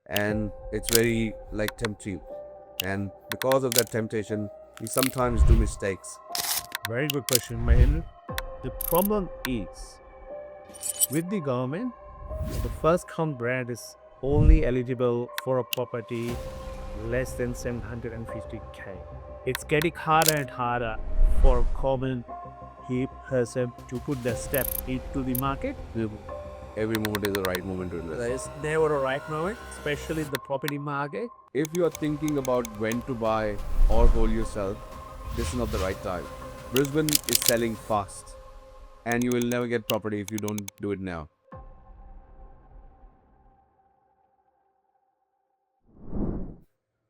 and it's very like tempting. And because of that temptation, we sometimes do mistakes. Very good question, Mahendra. The problem is with the government, the first count brand is only eligible for a property less than 750k. It's getting harder and harder for a common hip person to put the step into the market. Every moment is the right moment to invest. There is never a right moment, especially in the property market. If you are thinking about when to buy or hold yourself, this is not the right time. Brisbane is selling fast, and you will never get property if you don't do it now.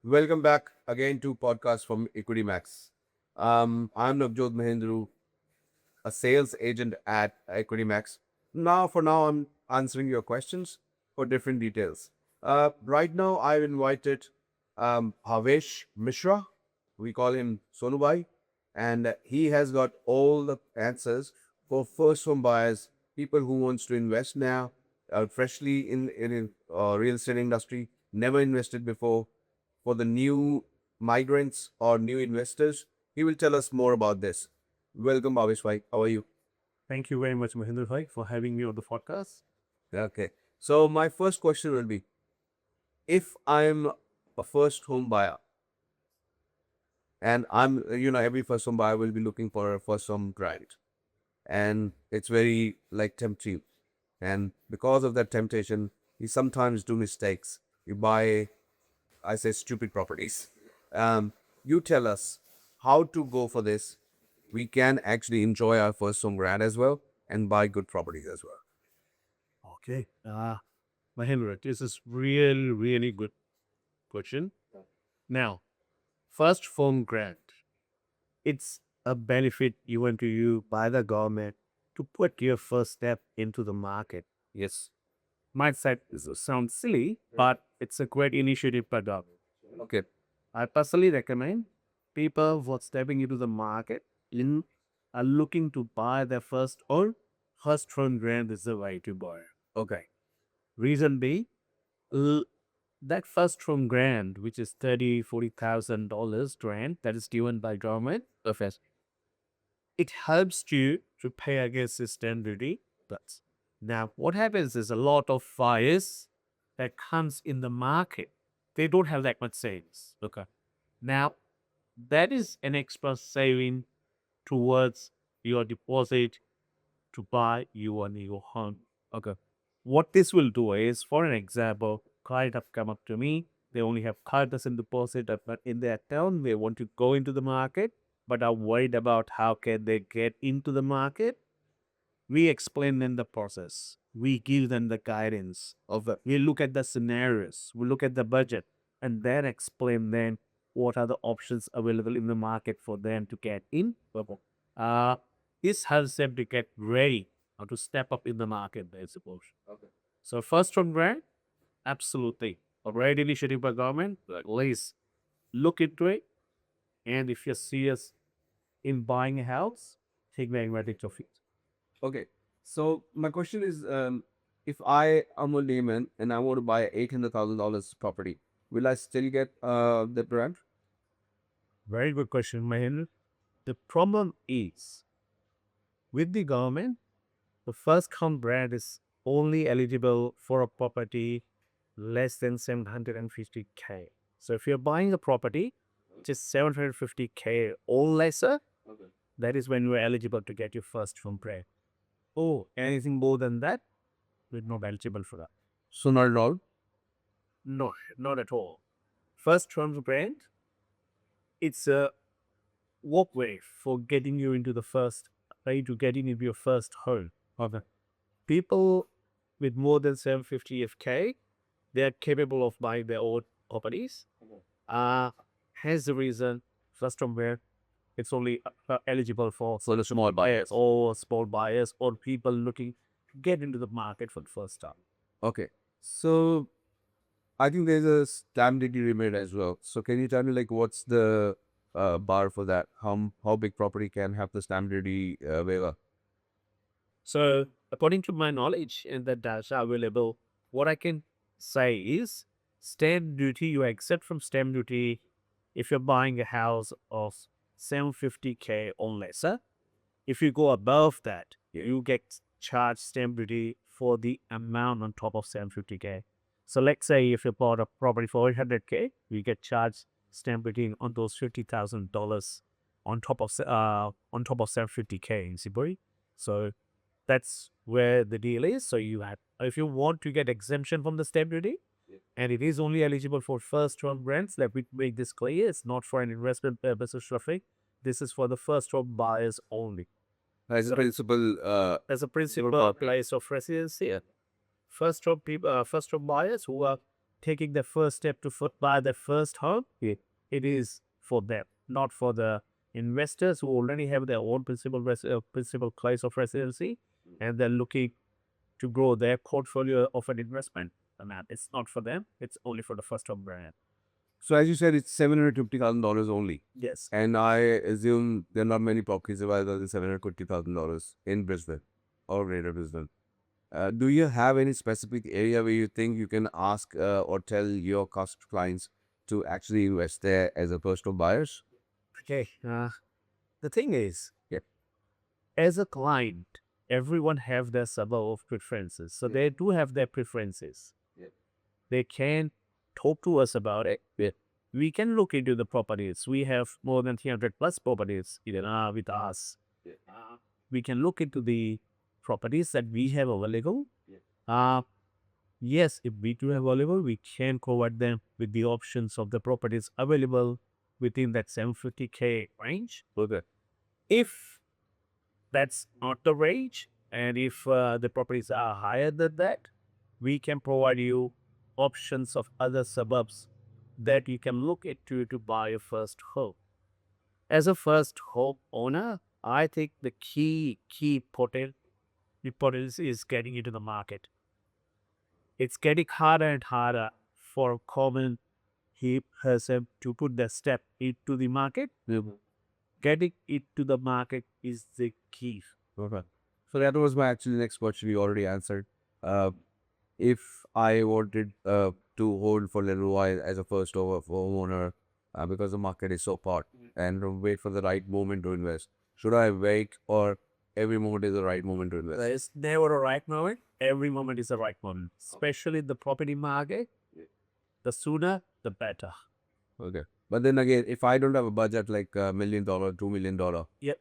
Welcome back again to podcast from Equity Maxx. I'm Navjot Mahendru, a sales agent at Equity Maxx. For now, I'm answering your questions for different details. Right now, I've invited Havesh Mishra. We call him Sonubai, and he has got all the answers for first home buyers, people who wants to invest now, freshly in real estate industry, never invested before, for the new migrants or new investors. He will tell us more about this. Welcome, Bhavesh bhai. How are you? Thank you very much, Mahendra Bhai, for having me on the podcast. Okay. So my first question will be, if I'm a first home buyer and every first home buyer will be looking for a first home grant, and it's very like tempting. And because of that temptation, you sometimes do mistakes. You buy, I say, stupid properties. You tell us how to go for this. We can actually enjoy our first home grant as well and buy good properties as well. Okay. Mahendra, this is really, really good question. Now, first home grant. It's a benefit given to you by the government to put your first step into the market. Yes. Might sound silly, but it's a great initiative by government. Okay. I personally recommend people who are stepping into the market in are looking to buy their first or first home grant is the way to buy. Okay. Reason being, l- that first home grant, which is $40,000 grant that is given by government, Okay. it helps you to pay against the stamp duty. But now, what happens is a lot of buyers that comes in the market, they don't have that much savings. Okay. Now, that is an extra saving towards your deposit to buy your new home. Okay. What this will do is, for an example, client have come up to me. They only have 5% deposit but in their account. They want to go into the market, but are worried about how can they get into the market. We explain them the process. We give them the guidance of the, we look at the scenarios, we look at the budget, and then explain them what are the options available in the market for them to get in. Uh, this helps them to get ready or to step up in the market, I suppose. Okay. So first from grant, absolutely. A great initiative by government, at least look into it. And if you're serious in buying a house, take advantage of it. Okay. So my question is, if I am a layman and I want to buy $800,000 property, will I still get the grant? Very good question, Mahendra. The problem is with the government, the first count brand is only eligible for a property less than 750k. So if you're buying a property just 750k or lesser, Okay. that is when you're eligible to get your first home brand. Oh, anything more than that, we're not eligible for that. So not at all. No, not at all. First home brand, it's a walkway for getting you into the first, right, to getting into your first home. Okay. People with more than 750 FK, they are capable of buying their own properties. Uh, Hence the reason, first from where it's only eligible for For the small buyers. or small buyers or people looking to get into the market for the first time. Okay. So I think there's a stamp duty limit as well. So can you tell me like what's the bar for that? How big property can have the stamp duty waiver? So, according to my knowledge and the data available, what I can say is stamp duty, you exempt from stamp duty if you're buying a house of 750K or lesser. If you go above that, you get charged stamp duty for the amount on top of 750K. So let's say if you bought a property for 800K, you get charged stamp duty on those $50,000 on top of 750K in Siburi. So that's where the deal is. So if you want to get exemption from the stamp duty, and it is only eligible for first-home rents, let me make this clear. It's not for an investment purposes, Shafiq. This is for the first-home buyers only. As a principal, As a principal place of residency, first-home people, first-home buyers who are taking the first step to buy their first home, it is for them, not for the investors who already have their own principal place of residency, and they're looking to grow their portfolio of an investment. And that it's not for them. It's only for the first-home brand. so as you said, it's $750,000 only. Yes. And I assume there are not many properties available than $750,000 in Brisbane or Greater Brisbane. Do you have any specific area where you think you can ask or tell your clients to actually invest there as a first-home buyers? Okay. The thing is, as a client, everyone have their suburb of preferences. So they do have their preferences. They can talk to us about it. We can look into the properties. We have more than 300 plus properties with us. We can look into the properties that we have available. Yes, if we do have available, we can provide them with the options of the properties available within that 750K range. Okay. If that's not the range, and if the properties are higher than that, we can provide you options of other suburbs that you can look into to buy a first home. As a first home owner, I think the key importance is getting into the market. It's getting harder and harder for a common person to put the step into the market. Getting it to the market is the key. Okay. So that was my actually next question you already answered. If I wanted to hold for a little while as a first homeowner because the market is so hot and wait for the right moment to invest, should I wait or every moment is the right moment to invest? There is never a right moment. Every moment is the right moment, especially the property market. The sooner, the better. Okay. But then again, if I don't have a budget like $1 million, $2 million, Yep.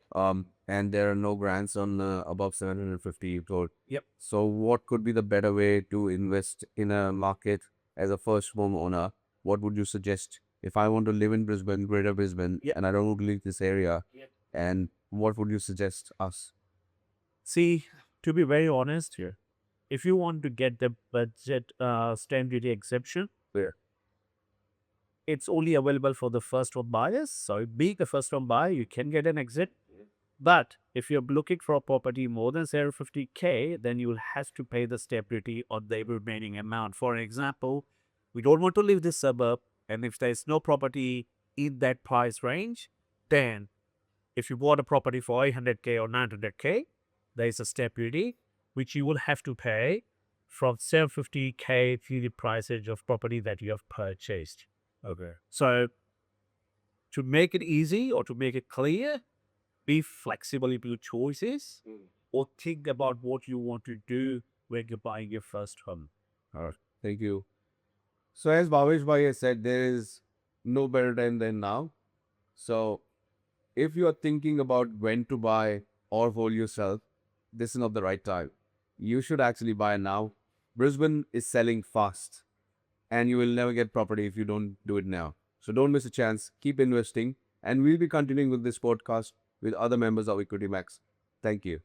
and there are no grants on above 750, Yep. so what could be the better way to invest in a market as a first home owner? What would you suggest if I want to live in Brisbane, Greater Brisbane, Yep. and I don't want to leave this area? Yep. And what would you suggest us? See, to be very honest here, if you want to get the budget stamp duty exemption, it's only available for the first home buyers. So being a first home buyer, you can get an exit. But if you're looking for a property more than 750K, then you will have to pay the stamp duty on the remaining amount. For example, we don't want to leave this suburb, and if there's no property in that price range, then if you bought a property for 800K or 900K, there is a stamp duty which you will have to pay from 750K to the price range of property that you have purchased. Okay. So to make it easy or to make it clear, be flexible in your choices or think about what you want to do when you're buying your first home. All right. Thank you. So as Bhavesh Bhai has said, there is no better time than now. So if you are thinking about when to buy or hold yourself, this is not the right time. You should actually buy now. Brisbane is selling fast and you will never get property if you don't do it now. So don't miss a chance. Keep investing. And we'll be continuing with this podcast with other members of Equity Maxx. Thank you.